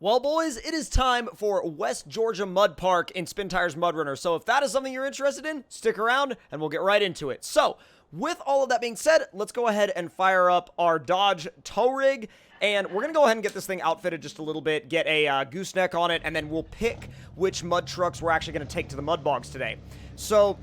Well, boys, it is time for West Georgia Mud Park in SpinTires MudRunner. So if that is something you're interested in, stick around and we'll get right into it. So, with all of that being said, let's go ahead and fire up our Dodge tow rig. And we're going to go ahead and get this thing outfitted just a little bit, get a gooseneck on it, and then we'll pick which mud trucks we're actually going to take to the mud bogs today. So,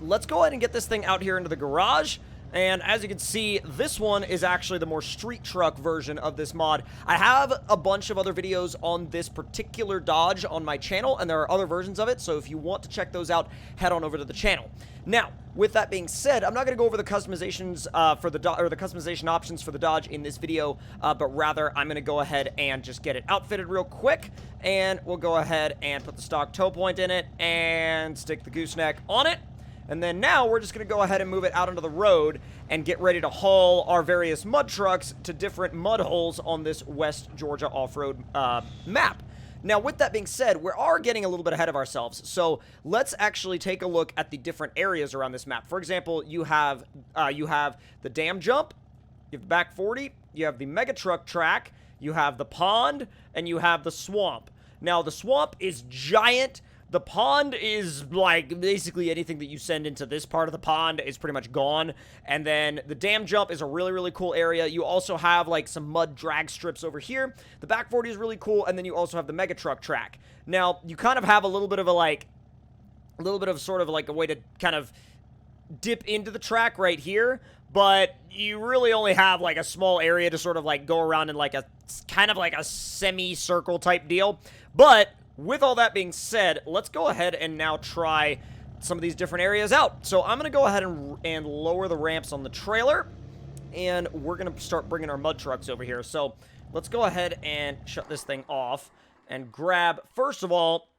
let's go ahead and get this thing out here into the garage. And as you can see, this one is actually the more street truck version of this mod. I have a bunch of other videos on this particular Dodge on my channel, and there are other versions of it, so if you want to check those out, head on over to the channel. Now, with that being said, I'm not going to go over the customizations for the customization options for the Dodge in this video, but rather I'm going to go ahead and just get it outfitted real quick, and we'll go ahead and put the stock tow point in it and stick the gooseneck on it. And then now we're just going to go ahead and move it out onto the road and get ready to haul our various mud trucks to different mud holes on this West Georgia off-road map. Now, with that being said, we are getting a little bit ahead of ourselves, so let's actually take a look at the different areas around this map. For example, you have the dam jump, you have the back 40, you have the mega truck track, you have the pond, and you have the swamp. Now, the swamp is giant. The pond is, like, basically anything that you send into this part of the pond is pretty much gone. And then the dam jump is a really, really cool area. You also have, like, some mud drag strips over here. The back 40 is really cool. And then you also have the mega truck track. Now, you kind of have a little bit of a, like, sort of, like, a way to kind of dip into the track right here. But you really only have, like, a small area to sort of, like, go around in, like, a kind of like a semicircle type deal. But with all that being said, let's go ahead and now try some of these different areas out. So I'm going to go ahead and lower the ramps on the trailer, and we're going to start bringing our mud trucks over here. So let's go ahead and shut this thing off and grab, first of all,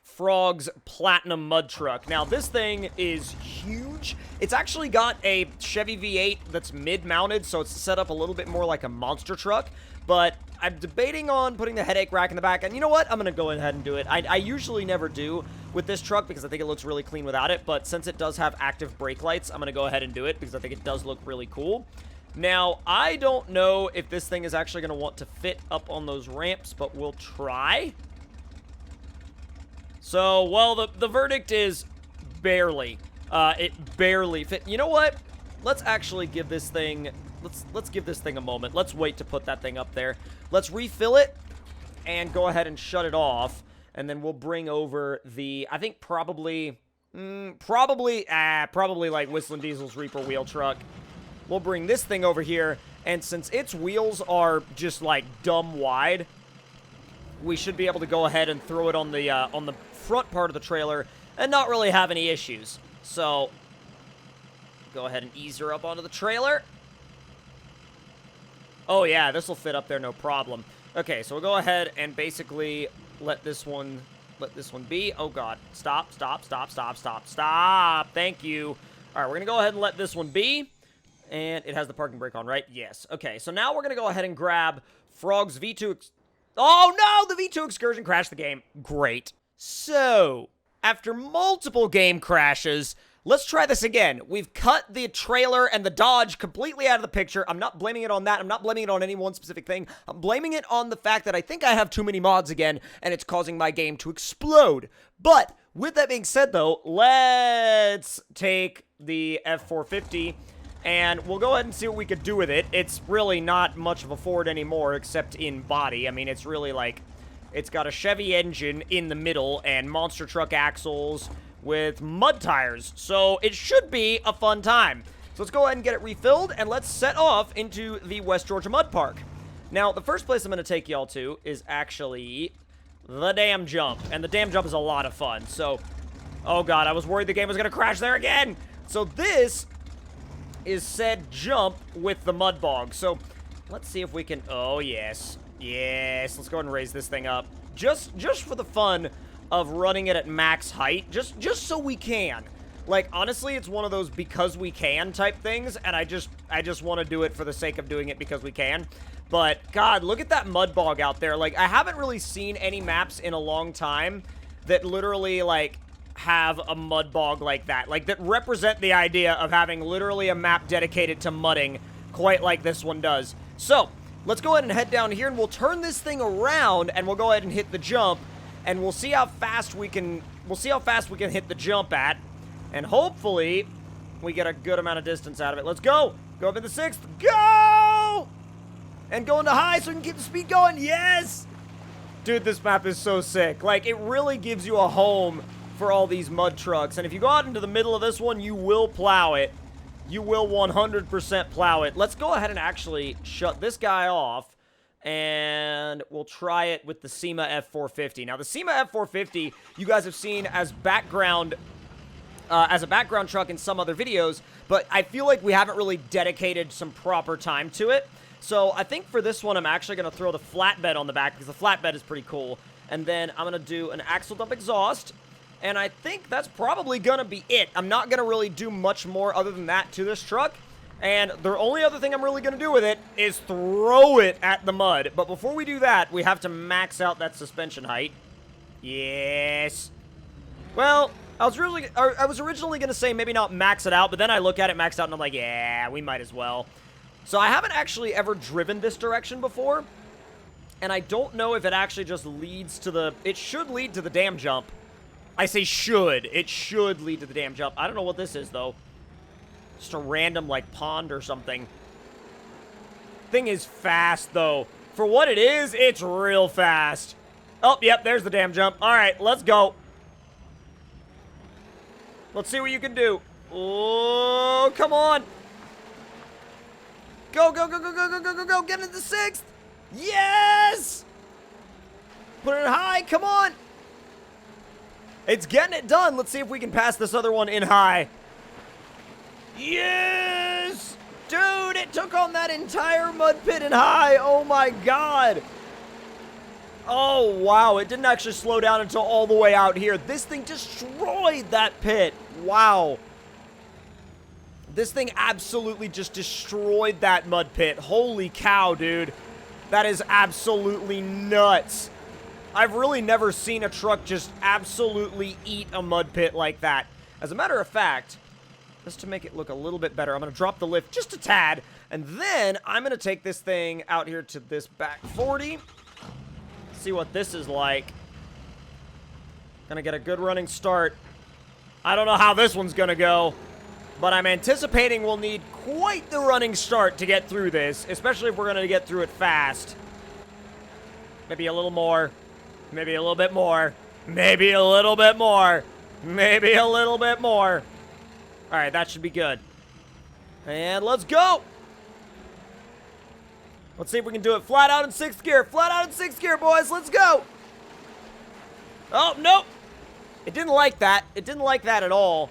Frog's Platinum Mud Truck. Now, this thing is huge. It's actually got a Chevy V8 that's mid-mounted, so it's set up a little bit more like a monster truck. But I'm debating on putting the headache rack in the back, and you know what? I'm going to go ahead and do it. I usually never do with this truck because I think it looks really clean without it, but since it does have active brake lights, I'm going to go ahead and do it because I think it does look really cool. Now, I don't know if this thing is actually going to want to fit up on those ramps, but we'll try. So, well, the verdict is barely. It barely fit. You know what? Let's actually give this thing... Let's give this thing a moment. Let's wait to put that thing up there. Let's refill it and go ahead and shut it off. And then we'll bring over the, I think probably like Whistling Diesel's Reaper wheel truck. We'll bring this thing over here. And since its wheels are just like dumb wide, we should be able to go ahead and throw it on the front part of the trailer and not really have any issues. So go ahead and ease her up onto the trailer. Oh, yeah, this will fit up there, no problem. Okay, so we'll go ahead and basically let this one be. Oh, God. Stop. Thank you. All right, we're going to go ahead and let this one be. And it has the parking brake on, right? Yes. Okay, so now we're going to go ahead and grab Frog's V2... Oh, no! The V2 excursion crashed the game. Great. So, after multiple game crashes... let's try this again. We've cut the trailer and the Dodge completely out of the picture. I'm not blaming it on that. I'm not blaming it on any one specific thing. I'm blaming it on the fact that I think I have too many mods again, and it's causing my game to explode. But, with that being said, though, let's take the F450, and we'll go ahead and see what we could do with it. It's really not much of a Ford anymore, except in body. I mean, it's really like... it's got a Chevy engine in the middle, and monster truck axles... with mud tires, so it should be a fun time. So let's go ahead and get it refilled, and let's set off into the West Georgia Mud Park. Now, the first place I'm going to take y'all to is actually the dam jump, and the dam jump is a lot of fun. So, oh god, I was worried the game was going to crash there again. So this is said jump with the mud bog. So let's see if we can, oh yes, let's go ahead and raise this thing up. Just for the fun of running it at max height, just so we can. Like, honestly, it's one of those because we can type things, and I just want to do it for the sake of doing it because we can. But, God, look at that mud bog out there. Like, I haven't really seen any maps in a long time that literally, like, have a mud bog like that. Like, that represent the idea of having literally a map dedicated to mudding, quite like this one does. So, let's go ahead and head down here, and we'll turn this thing around, and we'll go ahead and hit the jump, and we'll see how fast we can, hit the jump at, and hopefully we get a good amount of distance out of it. Let's go! Go up in the 6th. Go! And go into high so we can keep the speed going. Yes! Dude, this map is so sick. Like, it really gives you a home for all these mud trucks. And if you go out into the middle of this one, you will plow it. You will 100% plow it. Let's go ahead and actually shut this guy off. And we'll try it with the SEMA F450. Now, the SEMA F450, you guys have seen as background... as a background truck in some other videos, but I feel like we haven't really dedicated some proper time to it. So I think for this one, I'm actually going to throw the flatbed on the back because the flatbed is pretty cool. And then I'm going to do an axle dump exhaust. And I think that's probably going to be it. I'm not going to really do much more other than that to this truck. And the only other thing I'm really going to do with it is throw it at the mud. But before we do that, we have to max out that suspension height. Yes. Well, I was originally going to say maybe not max it out, but then I look at it maxed out and I'm like, yeah, we might as well. So I haven't actually ever driven this direction before, and I don't know if it actually just leads to the... It should lead to the dam jump. I say should. It should lead to the dam jump. I don't know what this is, though. Just a random, like, pond or something. Thing is fast, though. For what it is, it's real fast. Oh, yep, there's the dam jump. All right, let's go. Let's see what you can do. Oh, come on. Go, go, go, go, go, go, go, go, go. Get into the 6th. Yes! Put it high. Come on. It's getting it done. Let's see if we can pass this other one in high. Yes! Dude, it took on that entire mud pit in high. Oh, my God. Oh, wow. It didn't actually slow down until all the way out here. This thing destroyed that pit. Wow. This thing absolutely just destroyed that mud pit. Holy cow, dude. That is absolutely nuts. I've really never seen a truck just absolutely eat a mud pit like that. As a matter of fact, just to make it look a little bit better, I'm going to drop the lift just a tad. And then I'm going to take this thing out here to this back 40. See what this is like. Gonna get a good running start. I don't know how this one's gonna go, but I'm anticipating we'll need quite the running start to get through this, especially if we're gonna get through it fast. Maybe a little more. Maybe a little bit more. Maybe a little bit more. Maybe a little bit more. All right, that should be good. And let's go. Let's see if we can do it flat out in 6th gear. Flat out in 6th gear, boys. Let's go. Oh, nope. It didn't like that. It didn't like that at all.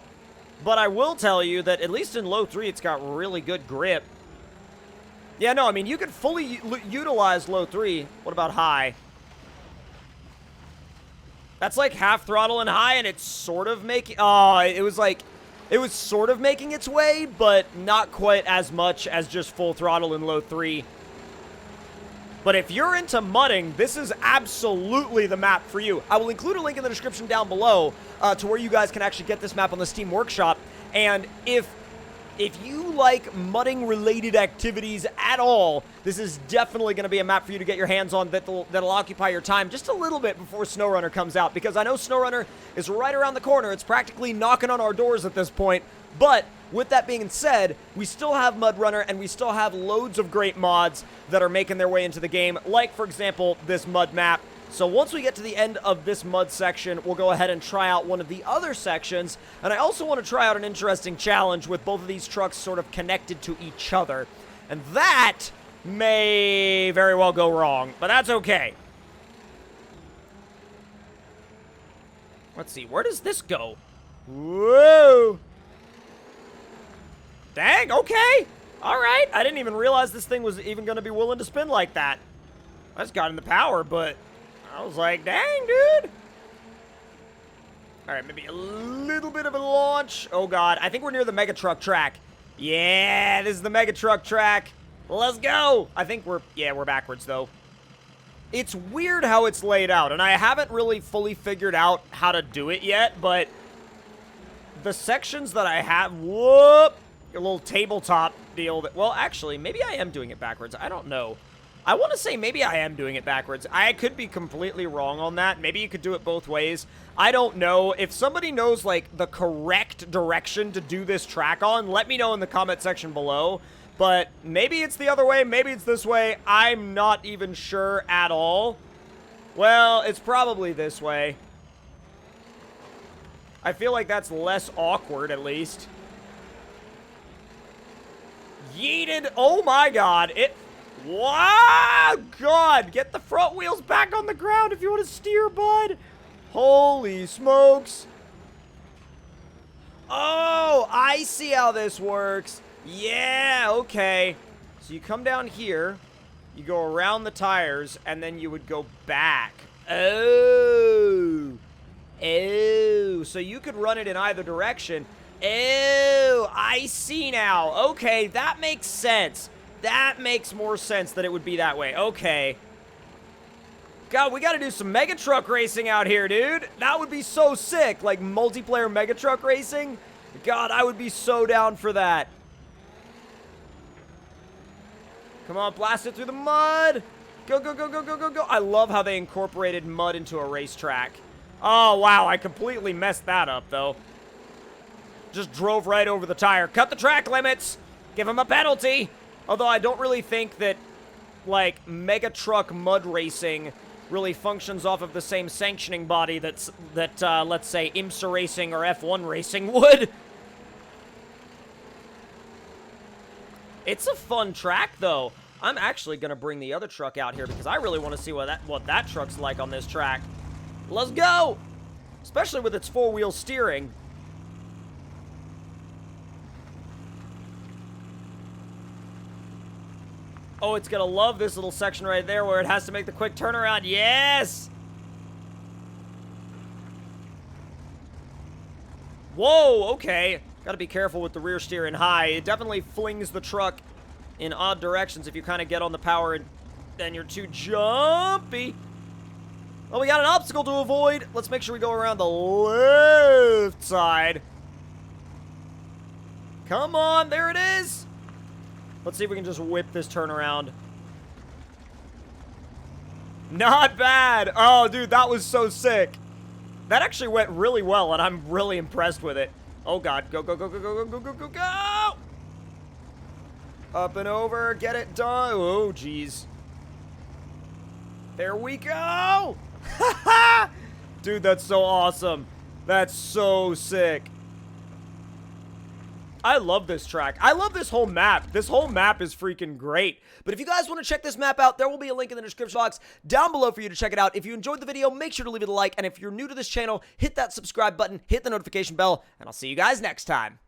But I will tell you that at least in low 3, it's got really good grip. Yeah, no, I mean, you could fully utilize low 3. What about high? That's like half throttle and high, and it's sort of making... Oh, it was sort of making its way, but not quite as much as just full throttle in low 3. But if you're into mudding, this is absolutely the map for you. I will include a link in the description down below to where you guys can actually get this map on the Steam Workshop. And if you like mudding-related activities at all, this is definitely going to be a map for you to get your hands on that'll occupy your time just a little bit before SnowRunner comes out. Because I know SnowRunner is right around the corner. It's practically knocking on our doors at this point. But with that being said, we still have MudRunner, and we still have loads of great mods that are making their way into the game, like, for example, this mud map. So once we get to the end of this mud section, we'll go ahead and try out one of the other sections, and I also want to try out an interesting challenge with both of these trucks sort of connected to each other. And that may very well go wrong, but that's okay. Let's see, where does this go? Whoa! Dang, okay. All right. I didn't even realize this thing was even going to be willing to spin like that. I just got in the power, but I was like, dang, dude. All right, maybe a little bit of a launch. Oh, God. I think we're near the mega truck track. Yeah, this is the mega truck track. Let's go. I think we're backwards, though. It's weird how it's laid out, and I haven't really fully figured out how to do it yet, but the sections that I have, whoop, a little tabletop deal that, well, actually, maybe I am doing it backwards. I don't know. I want to say maybe I am doing it backwards. I could be completely wrong on that. Maybe you could do it both ways. I don't know. If somebody knows, like, the correct direction to do this track on, let me know in the comment section below. But maybe it's the other way, maybe it's this way. I'm not even sure at all. Well, it's probably this way. I feel like that's less awkward, at least. Yeeted. Oh, my God. Wow, God, get the front wheels back on the ground if you want to steer, bud. Holy smokes. Oh, I see how this works. Yeah, okay. So you come down here, you go around the tires, and then you would go back. Oh. Oh, so you could run it in either direction. Oh, I see now. Okay, that makes sense. That makes more sense that it would be that way. Okay. God, we gotta do some mega truck racing out here, dude. That would be so sick. Like, multiplayer mega truck racing. God, I would be so down for that. Come on, blast it through the mud. Go, go, go, go, go, go, go. I love how they incorporated mud into a racetrack. Oh, wow, I completely messed that up, though. Just drove right over the tire. Cut the track limits. Give him a penalty. Although I don't really think that, like, mega truck mud racing really functions off of the same sanctioning body that, let's say, IMSA racing or F1 racing would. It's a fun track, though. I'm actually going to bring the other truck out here because I really want to see what that truck's like on this track. Let's go! Especially with its four-wheel steering. Oh, it's gonna love this little section right there where it has to make the quick turnaround. Yes! Whoa, okay. Gotta be careful with the rear steering high. It definitely flings the truck in odd directions if you kind of get on the power and then you're too jumpy. Well, we got an obstacle to avoid. Let's make sure we go around the left side. Come on, there it is. Let's see if we can just whip this turnaround. Not bad. Oh, dude, that was so sick. That actually went really well, and I'm really impressed with it. Oh, God. Go, go, go, go, go, go, go, go, go! Up and over. Get it done. Oh, jeez. There we go! Dude, that's so awesome. That's so sick. I love this track. I love this whole map. This whole map is freaking great. But if you guys want to check this map out, there will be a link in the description box down below for you to check it out. If you enjoyed the video, make sure to leave it a like. And if you're new to this channel, hit that subscribe button, hit the notification bell, and I'll see you guys next time.